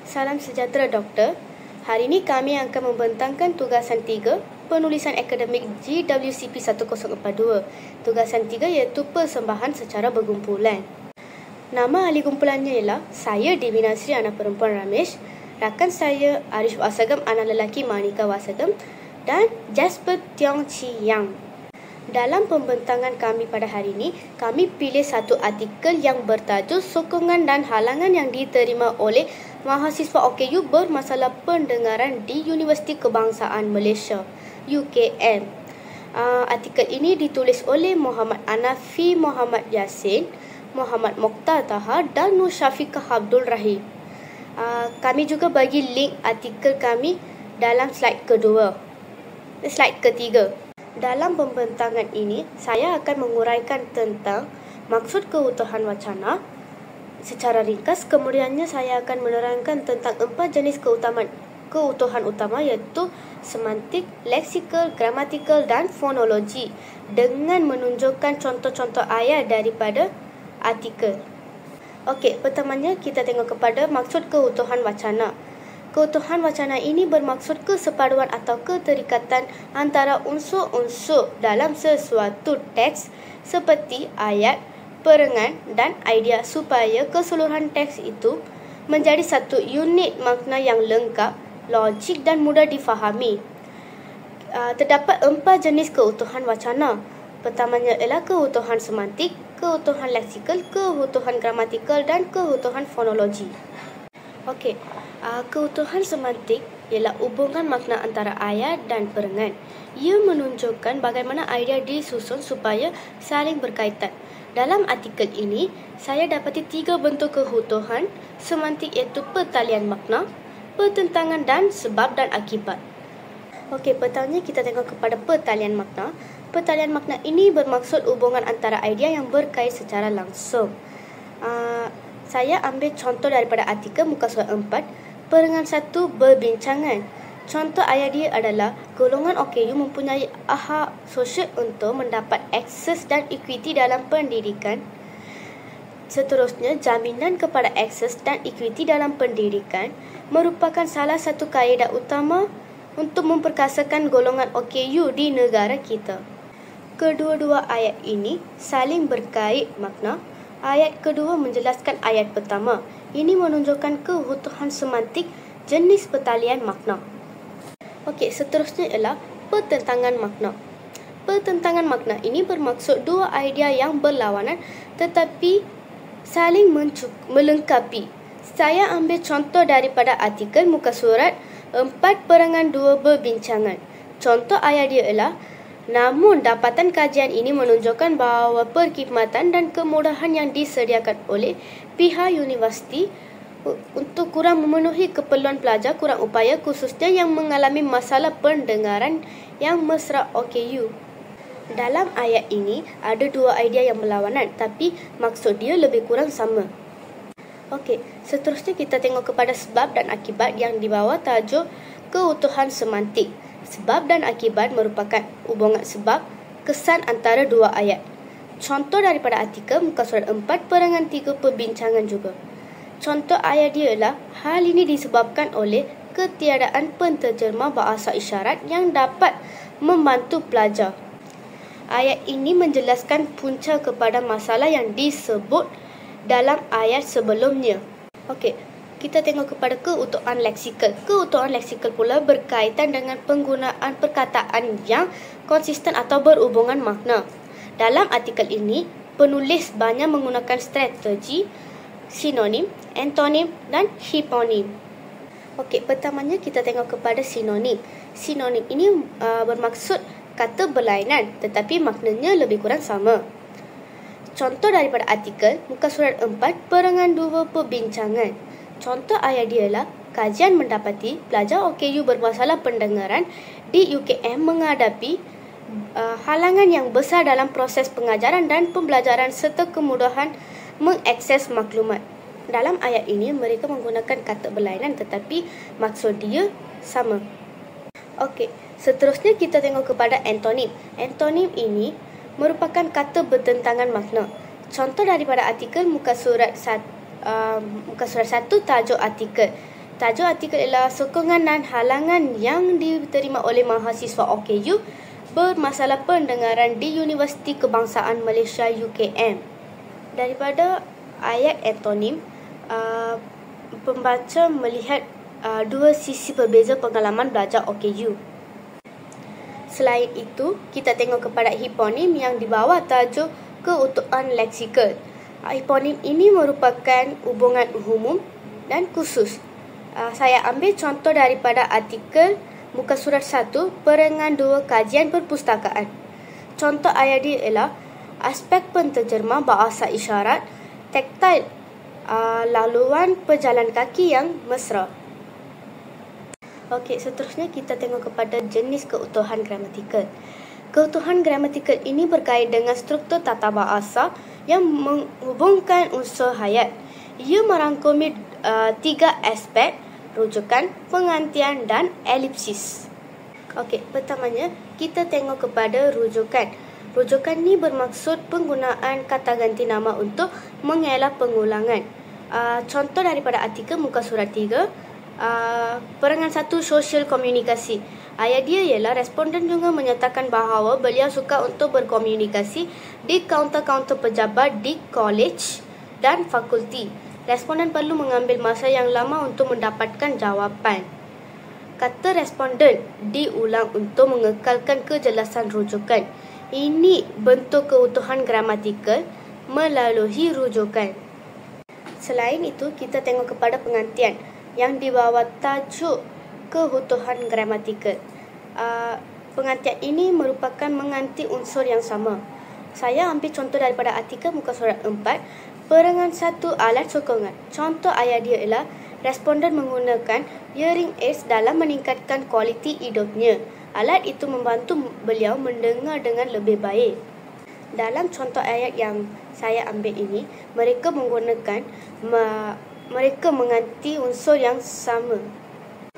Salam sejahtera doktor. Hari ini kami akan membentangkan tugasan 3 penulisan akademik GWCP 1042. Tugasan 3 iaitu persembahan secara bergumpulan. Nama ahli kumpulannya ialah saya Dewi Nasri, anak perempuan Ramesh, rakan saya Arif Wasagam, anak lelaki Manika Wasagam, dan Jasper Tiong Chi Yang. Dalam pembentangan kami pada hari ini, kami pilih satu artikel yang bertajuk sokongan dan halangan yang diterima oleh mahasiswa OKU bermasalah pendengaran di Universiti Kebangsaan Malaysia, UKM. Artikel ini ditulis oleh Muhammad Anafi, Muhammad Yasin, Muhammad Mokhtar Taha dan Nur Syafiqah Abdul Rahim. Kami juga bagi link artikel kami dalam slide ketiga. Dalam pembentangan ini, saya akan menguraikan tentang maksud keutuhan wacana secara ringkas. Kemudiannya saya akan menerangkan tentang 4 jenis keutuhan utama, iaitu semantik, leksikal, gramatikal dan fonologi, dengan menunjukkan contoh-contoh ayat daripada artikel. Okey, pertamanya kita tengok kepada maksud keutuhan wacana. Keutuhan wacana ini bermaksud kesepaduan atau keterikatan antara unsur-unsur dalam sesuatu teks seperti ayat, perengan dan idea supaya keseluruhan teks itu menjadi satu unit makna yang lengkap, logik dan mudah difahami. Terdapat 4 jenis keutuhan wacana. Pertamanya ialah keutuhan semantik, keutuhan leksikal, keutuhan gramatikal dan keutuhan fonologi. Okey, keutuhan semantik ialah hubungan makna antara ayat dan perengan. Ia menunjukkan bagaimana idea disusun supaya saling berkaitan. Dalam artikel ini, saya dapati 3 bentuk keutuhan semantik, iaitu pertalian makna, pertentangan dan sebab dan akibat. Okey, pertamanya kita tengok kepada pertalian makna. Pertalian makna ini bermaksud hubungan antara idea yang berkait secara langsung. Saya ambil contoh daripada artikel muka surat 4, perengan 1 berbincangan. Contoh ayat dia adalah golongan OKU mempunyai hak sosial untuk mendapat akses dan equity dalam pendidikan. Seterusnya, jaminan kepada akses dan equity dalam pendidikan merupakan salah satu kaedah utama untuk memperkasakan golongan OKU di negara kita. Kedua-dua ayat ini saling berkait makna. Ayat kedua menjelaskan ayat pertama. Ini menunjukkan keutuhan semantik jenis pertalian makna. Okey, seterusnya ialah pertentangan makna. Pertentangan makna ini bermaksud dua idea yang berlawanan tetapi saling melengkapi. Saya ambil contoh daripada artikel muka surat 4 perengan 2 berbincangan. Contoh ayat dia ialah, namun dapatan kajian ini menunjukkan bahawa perkhidmatan dan kemudahan yang disediakan oleh pihak universiti untuk kurang memenuhi keperluan pelajar kurang upaya, khususnya yang mengalami masalah pendengaran yang mesra OKU. Dalam ayat ini ada 2 idea yang berlawanan, tapi maksud dia lebih kurang sama. Okey, seterusnya kita tengok kepada sebab dan akibat yang di bawah tajuk keutuhan semantik. Sebab dan akibat merupakan hubungan sebab kesan antara 2 ayat. Contoh daripada artikel muka surat 4 perengan 3 perbincangan juga. Contoh ayat dia ialah, hal ini disebabkan oleh ketiadaan penterjemah bahasa isyarat yang dapat membantu pelajar. Ayat ini menjelaskan punca kepada masalah yang disebut dalam ayat sebelumnya. Okey, kita tengok kepada keutuhan leksikal. Keutuhan leksikal pula berkaitan dengan penggunaan perkataan yang konsisten atau berhubungan makna. Dalam artikel ini, penulis banyak menggunakan strategi sinonim, antonim dan hiponim. Okey, pertamanya kita tengok kepada sinonim. Sinonim ini bermaksud kata berlainan tetapi maknanya lebih kurang sama. Contoh daripada artikel muka surat 4 perengan 2 perbincangan. Contoh ayat dia ialah, kajian mendapati pelajar OKU bermasalah pendengaran di UKM menghadapi halangan yang besar dalam proses pengajaran dan pembelajaran serta kemudahan mengakses maklumat. Dalam ayat ini mereka menggunakan kata berlainan tetapi maksud dia sama. Okey, seterusnya kita tengok kepada antonim. Antonim ini merupakan kata bertentangan makna. Contoh daripada artikel muka surat 1 tajuk artikel, Tajuk artikel ialah sokongan dan halangan yang diterima oleh mahasiswa OKU bermasalah pendengaran di Universiti Kebangsaan Malaysia UKM. Daripada ayat antonim, pembaca melihat dua sisi berbeza pengalaman belajar OKU. Selain itu, kita tengok kepada hiponim yang di bawah tajuk keutuhan leksikal. Hiponim ini merupakan hubungan umum dan khusus. Saya ambil contoh daripada artikel muka surat 1, perengan 2 kajian perpustakaan. Contoh ayat dia ialah aspek penterjemah bahasa isyarat, taktil, laluan pejalan kaki yang mesra. Okey, seterusnya kita tengok kepada jenis keutuhan gramatikal. Keutuhan gramatikal ini berkait dengan struktur tata bahasa yang menghubungkan unsur hayat. Ia merangkumi 3 aspek: rujukan, pengantian dan elipsis. Okey, pertamanya kita tengok kepada rujukan. Rujukan ni bermaksud penggunaan kata ganti nama untuk mengelak pengulangan. Contoh daripada artikel muka surat 3, perengan 1 sosial komunikasi. Ayat dia ialah responden juga menyatakan bahawa beliau suka untuk berkomunikasi di kaunter-kaunter pejabat di kolej dan fakulti. Responden perlu mengambil masa yang lama untuk mendapatkan jawapan. Kata responden diulang untuk mengekalkan kejelasan rujukan. Ini bentuk keutuhan gramatikal melalui rujukan. Selain itu, kita tengok kepada pengantian yang di bawah tajuk keutuhan gramatikal. Pengantian ini merupakan menganti unsur yang sama. Saya ambil contoh daripada artikel muka surat 4, perengan 1 alat sokongan. Contoh ayat dia ialah responden menggunakan hearing aids dalam meningkatkan kualiti hidupnya. Alat itu membantu beliau mendengar dengan lebih baik. Dalam contoh ayat yang saya ambil ini, mereka menganti unsur yang sama.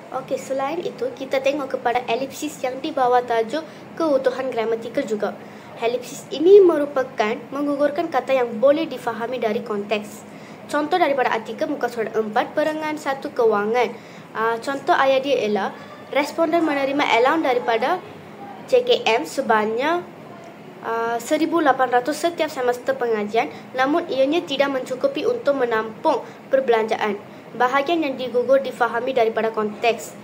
Okey, selain itu kita tengok kepada elipsis yang di bawah tajuk keutuhan gramatikal juga. Elipsis ini merupakan menggugurkan kata yang boleh difahami dari konteks. Contoh daripada artikel muka surat 4, perengan 1 kewangan. Contoh ayat dia ialah responden menerima allowance daripada JKM sebanyak 1,800 setiap semester pengajian, namun ianya tidak mencukupi untuk menampung perbelanjaan. Bahagian yang digugur difahami daripada konteks.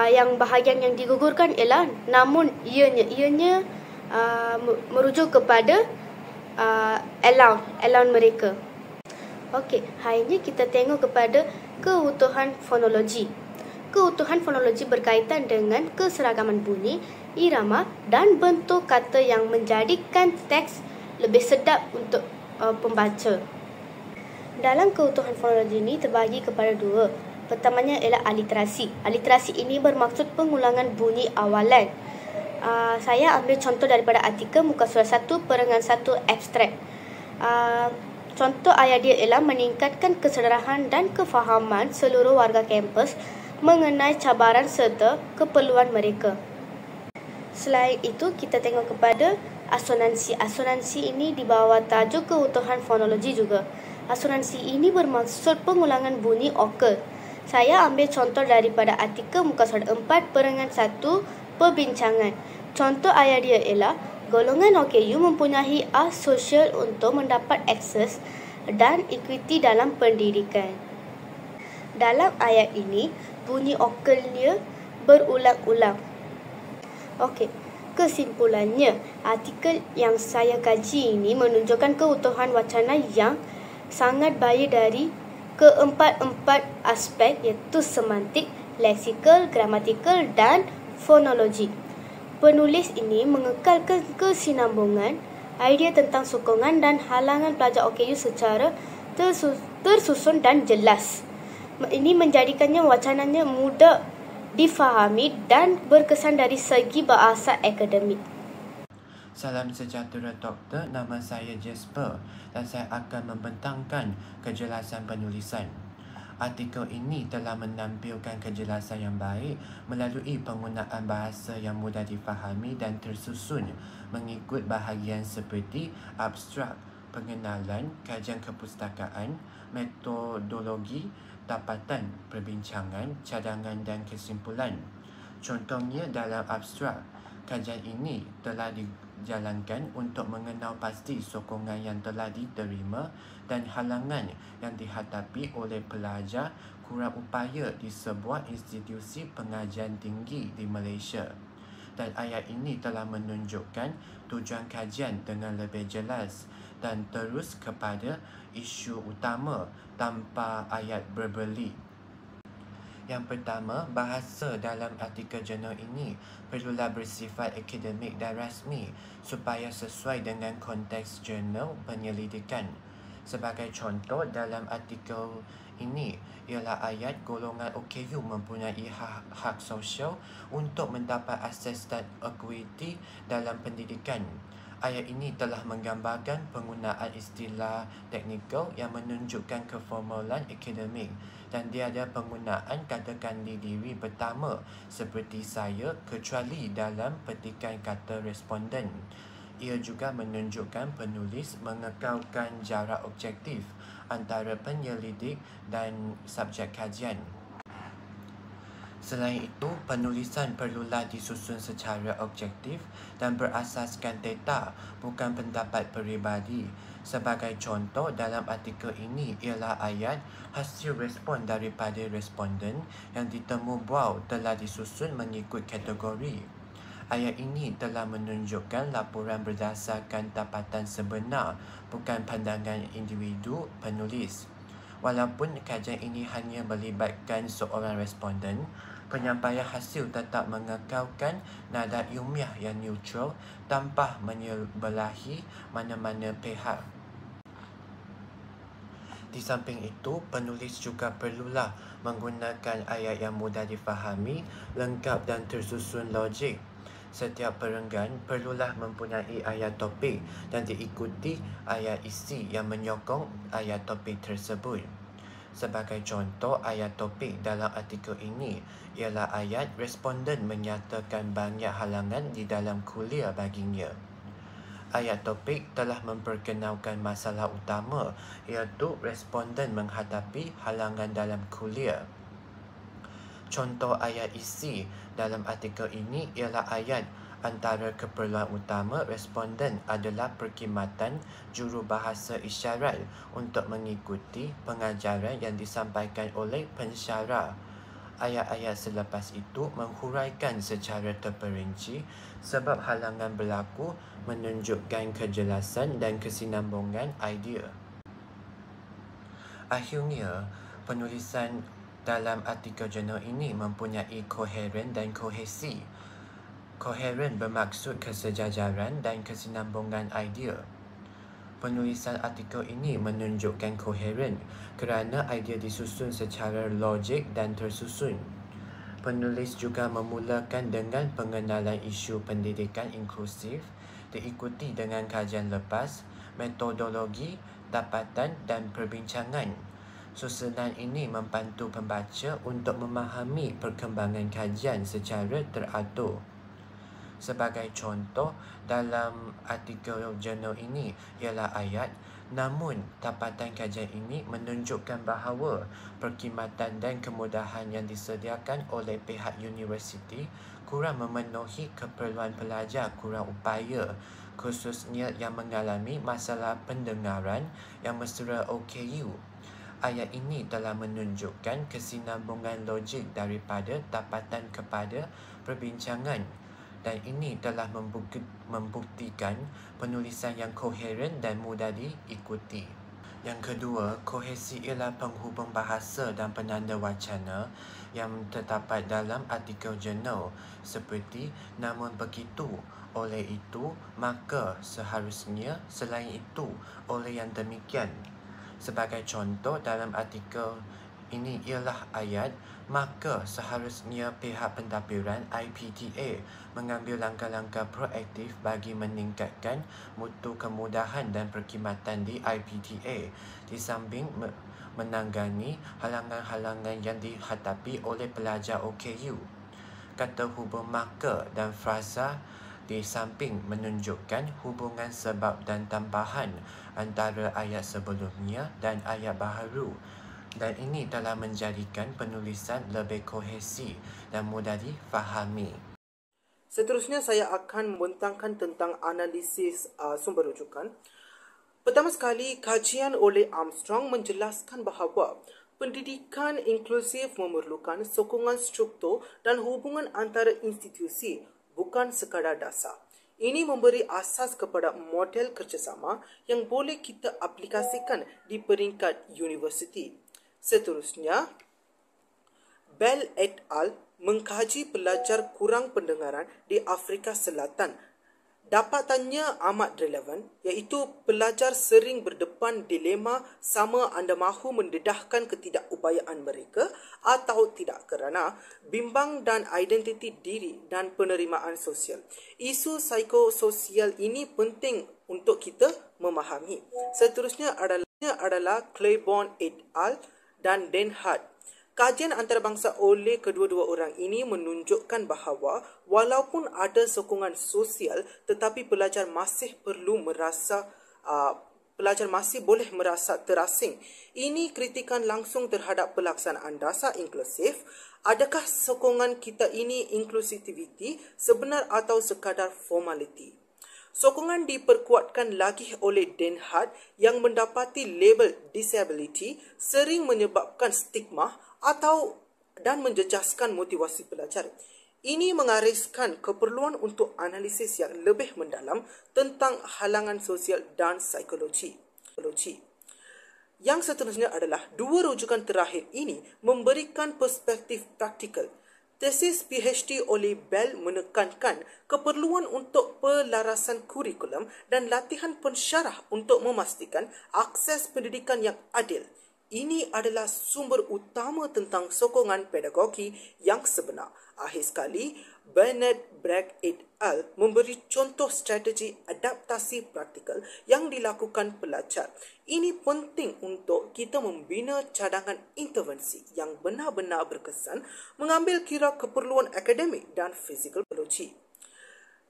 Yang bahagian yang digugurkan ialah namun ianya merujuk kepada allowance mereka. Okey, hari ini kita tengok kepada keutuhan fonologi. Keutuhan fonologi berkaitan dengan keseragaman bunyi, irama dan bentuk kata yang menjadikan teks lebih sedap untuk pembaca. Dalam keutuhan fonologi ini terbagi kepada 2. Pertamanya ialah aliterasi. Aliterasi ini bermaksud pengulangan bunyi awalan. Saya ambil contoh daripada artikel muka surat 1, perengan 1 abstrak. Contoh ayat dia ialah meningkatkan kesedaran dan kefahaman seluruh warga kampus mengenai cabaran serta keperluan mereka. Selain itu, kita tengok kepada asonansi. Asonansi ini di bawah tajuk keutuhan fonologi juga. Asonansi ini bermaksud pengulangan bunyi okal. Saya ambil contoh daripada artikel muka surat 4, perengan 1 perbincangan. Contoh ayat dia ialah golongan OKU mempunyai hak sosial untuk mendapat akses dan ekuiti dalam pendidikan. Dalam ayat ini, bunyi okalnya berulang-ulang. Okey, kesimpulannya, artikel yang saya kaji ini menunjukkan keutuhan wacana yang sangat baik dari keempat-empat aspek, iaitu semantik, leksikal, gramatikal dan fonologi. Penulis ini mengekalkan kesinambungan idea tentang sokongan dan halangan pelajar OKU secara tersusun dan jelas. Ini menjadikannya wacananya mudah difahami dan berkesan dari segi bahasa akademik. Salam sejahtera doktor, nama saya Jasper dan saya akan membentangkan kejelasan penulisan. Artikel ini telah menampilkan kejelasan yang baik melalui penggunaan bahasa yang mudah difahami dan tersusun mengikut bahagian seperti abstrak, pengenalan, kajian kepustakaan, metodologi, tapatan, perbincangan, cadangan dan kesimpulan. Contohnya dalam abstrak, kajian ini telah dijalankan untuk mengenal pasti sokongan yang telah diterima dan halangan yang dihadapi oleh pelajar kurang upaya di sebuah institusi pengajian tinggi di Malaysia. Dan ayat ini telah menunjukkan tujuan kajian dengan lebih jelas dan terus kepada isu utama tanpa ayat berbeli. Yang pertama, bahasa dalam artikel jurnal ini perlulah bersifat akademik dan rasmi supaya sesuai dengan konteks jurnal penyelidikan. Sebagai contoh dalam artikel ini ialah ayat golongan OKU mempunyai hak sosial untuk mendapat akses dan ekuiti dalam pendidikan. Ayat ini telah menggambarkan penggunaan istilah teknikal yang menunjukkan keformalan akademik dan tiada penggunaan katakan diri pertama seperti saya kecuali dalam petikan kata responden. Ia juga menunjukkan penulis mengekalkan jarak objektif antara penyelidik dan subjek kajian. Selain itu, penulisan perlulah disusun secara objektif dan berasaskan data, bukan pendapat peribadi. Sebagai contoh dalam artikel ini ialah ayat hasil respon daripada responden yang ditemu bual telah disusun mengikut kategori. Ayat ini telah menunjukkan laporan berdasarkan dapatan sebenar, bukan pandangan individu penulis. Walaupun kajian ini hanya melibatkan seorang responden, penyampaian hasil tetap mengekalkan nada ilmiah yang neutral tanpa menyebelahi mana-mana pihak. Di samping itu, penulis juga perlulah menggunakan ayat yang mudah difahami, lengkap dan tersusun logik. Setiap perenggan perlulah mempunyai ayat topik dan diikuti ayat isi yang menyokong ayat topik tersebut. Sebagai contoh ayat topik dalam artikel ini ialah ayat responden menyatakan banyak halangan di dalam kuliah baginya. Ayat topik telah memperkenalkan masalah utama iaitu responden menghadapi halangan dalam kuliah. Contoh ayat isi dalam artikel ini ialah ayat antara keperluan utama responden adalah perkhidmatan jurubahasa isyarat untuk mengikuti pengajaran yang disampaikan oleh pensyarah. Ayat-ayat selepas itu menghuraikan secara terperinci sebab halangan berlaku, menunjukkan kejelasan dan kesinambungan idea. Akhirnya, penulisan dalam artikel jurnal ini mempunyai koheren dan kohesi. Koheren bermaksud kesejajaran dan kesinambungan idea. Penulisan artikel ini menunjukkan koheren kerana idea disusun secara logik dan tersusun. Penulis juga memulakan dengan pengenalan isu pendidikan inklusif, diikuti dengan kajian lepas, metodologi, dapatan dan perbincangan. Susunan ini membantu pembaca untuk memahami perkembangan kajian secara teratur. Sebagai contoh dalam artikel jurnal ini ialah ayat, namun dapatan kajian ini menunjukkan bahawa perkhidmatan dan kemudahan yang disediakan oleh pihak universiti kurang memenuhi keperluan pelajar kurang upaya, khususnya yang mengalami masalah pendengaran yang mesra OKU. Ayat ini telah menunjukkan kesinambungan logik daripada dapatan kepada perbincangan dan ini telah membuktikan penulisan yang koheren dan mudah diikuti. Yang kedua, kohesi ialah penghubung bahasa dan penanda wacana yang terdapat dalam artikel jurnal seperti namun begitu, oleh itu, maka, seharusnya, selain itu, oleh yang demikian. Sebagai contoh dalam artikel ini ialah ayat, maka seharusnya pihak pentadbiran IPTA mengambil langkah-langkah proaktif bagi meningkatkan mutu kemudahan dan perkhidmatan di IPTA di samping menangani halangan-halangan yang dihadapi oleh pelajar OKU. Kata hubung maka dan frasa di samping menunjukkan hubungan sebab dan tambahan antara ayat sebelumnya dan ayat baharu. Dan ini telah menjadikan penulisan lebih kohesi dan mudah difahami. Seterusnya saya akan membentangkan tentang analisis sumber rujukan. Pertama sekali, kajian oleh Armstrong menjelaskan bahawa pendidikan inklusif memerlukan sokongan struktur dan hubungan antara institusi, bukan sekadar dasar. Ini memberi asas kepada model kerjasama yang boleh kita aplikasikan di peringkat universiti. Seterusnya, Bell et al. Mengkaji pelajar kurang pendengaran di Afrika Selatan. Dapatannya amat relevan, iaitu pelajar sering berdepan dilema sama anda mahu mendedahkan ketidakupayaan mereka atau tidak kerana bimbang dan identiti diri dan penerimaan sosial. Isu psikososial ini penting untuk kita memahami. Seterusnya adalah Claiborne et al. Dan Den Hart. Kajian antarabangsa oleh kedua-dua orang ini menunjukkan bahawa walaupun ada sokongan sosial, tetapi pelajar masih boleh merasa terasing. Ini kritikan langsung terhadap pelaksanaan dasar inklusif. Adakah sokongan kita ini inklusiviti sebenar atau sekadar formaliti? Sokongan diperkuatkan lagi oleh Den Hart yang mendapati label disability sering menyebabkan stigma dan menjejaskan motivasi pelajar. Ini mengariskan keperluan untuk analisis yang lebih mendalam tentang halangan sosial dan psikologi. Yang seterusnya adalah dua rujukan terakhir ini memberikan perspektif praktikal. Tesis PhD oleh Bell menekankan keperluan untuk pelarasan kurikulum dan latihan pensyarah untuk memastikan akses pendidikan yang adil. Ini adalah sumber utama tentang sokongan pedagogi yang sebenar. Akhir sekali, Bernard Bragg et al. Memberi contoh strategi adaptasi praktikal yang dilakukan pelajar. Ini penting untuk kita membina cadangan intervensi yang benar-benar berkesan, mengambil kira keperluan akademik dan fisikologi.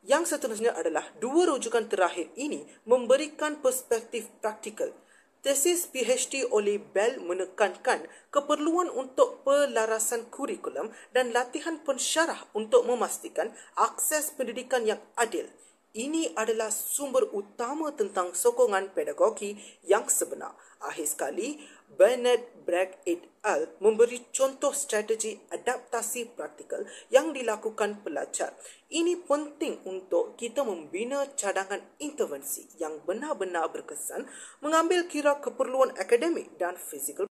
Yang seterusnya adalah dua rujukan terakhir ini memberikan perspektif praktikal. Tesis PhD oleh Bell menekankan keperluan untuk pelarasan kurikulum dan latihan pensyarah untuk memastikan akses pendidikan yang adil. Ini adalah sumber utama tentang sokongan pedagogi yang sebenar. Akhir sekali, Bernard Bragg et al. Memberi contoh strategi adaptasi praktikal yang dilakukan pelajar. Ini penting untuk kita membina cadangan intervensi yang benar-benar berkesan, mengambil kira keperluan akademik dan fizikal